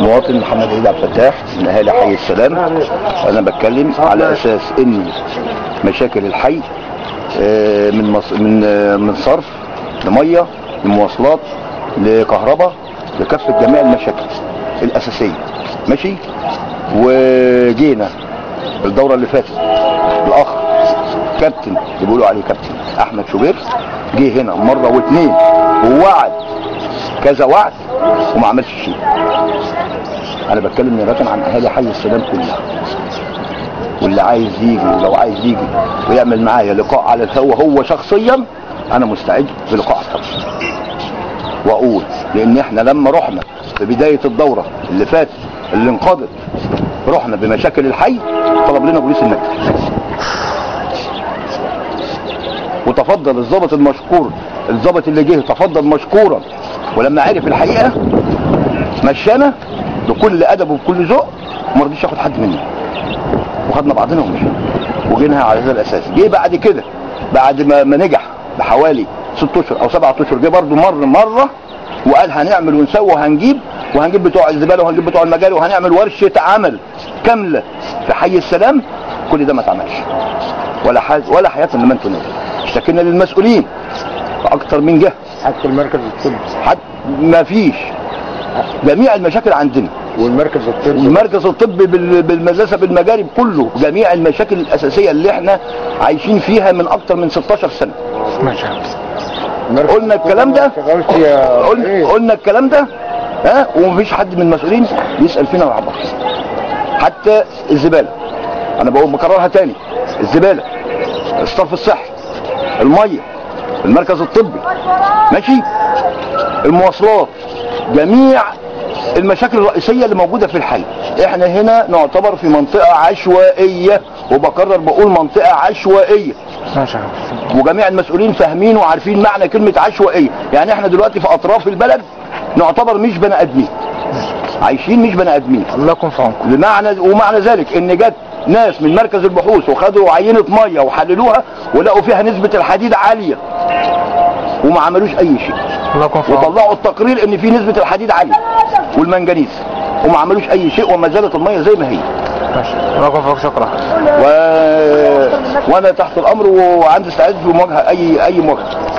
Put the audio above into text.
المواطن محمد عيد عبد الفتاح من اهالي حي السلام. انا بتكلم على اساس ان مشاكل الحي من صرف لميه لمواصلات لكهرباء لكافه جميع المشاكل الاساسيه ماشي. وجينا الدوره اللي فاتت الاخ كابتن اللي بيقولوا عليه كابتن احمد شوبير جه هنا مره واثنين ووعد كذا وعد وما عملش شيء. انا بتكلم نيابه عن اهالي حي السلام كلها، واللي عايز يجي ولو عايز يجي ويعمل معايا لقاء على الهوا هو شخصيا انا مستعد للقاء شخصي. واقول لان احنا لما رحنا في بدايه الدوره اللي فاتت اللي انقضت رحنا بمشاكل الحي طلب لنا بوليس النجدة وتفضل الضابط المشكور، الضابط اللي جه تفضل مشكورا، ولما عرف الحقيقه مشانا بكل ادب وبكل ذوق وما رضيش ياخد حد مني وخدنا بعضنا ومشينا وجينا على هذا الاساس. جه بعد كده بعد ما نجح بحوالي 6 اشهر او 7 اشهر جه برضه مره وقال هنعمل ونسوي وهنجيب بتوع الزباله وهنجيب بتوع المجاري وهنعمل ورشه عمل كامله في حي السلام. كل ده ما اتعملش ولا حياه لمن انتم نادي. اشتكينا للمسؤولين في اكتر من جهه حتى المركز الطبي ما فيش. جميع المشاكل عندنا والمركز الطبي بالمدرسه بالمجاري كله جميع المشاكل الاساسيه اللي احنا عايشين فيها من اكتر من 16 سنه. قلنا الكلام ده قلنا الكلام ده ومفيش حد من المسؤولين يسال فينا ويعبر. حتى الزباله انا بكررها تاني، الزباله، الصرف الصحي، الميه، المركز الطبي ماشي، المواصلات، جميع المشاكل الرئيسيه اللي موجوده في الحي. احنا هنا نعتبر في منطقه عشوائيه، وبكرر بقول منطقه عشوائيه وجميع المسؤولين فاهمين وعارفين معنى كلمه عشوائيه. يعني احنا دلوقتي في اطراف البلد نعتبر مش بني ادمين عايشين، مش بني ادمين. الله يكون في عونكم. ومعنى ذلك ان جت ناس من مركز البحوث وخدوا عينه ميه وحللوها ولقوا فيها نسبه الحديد عاليه وما عملوش اي شيء. وطلعوا التقرير ان في نسبه الحديد عاليه والمنجنيز وما عملوش اي شيء وما زالت الميه زي ما هي. ماشي. الله يكون في عونك. شكرا. وانا تحت الامر وعندي استعداد لمواجهه اي مواجهه.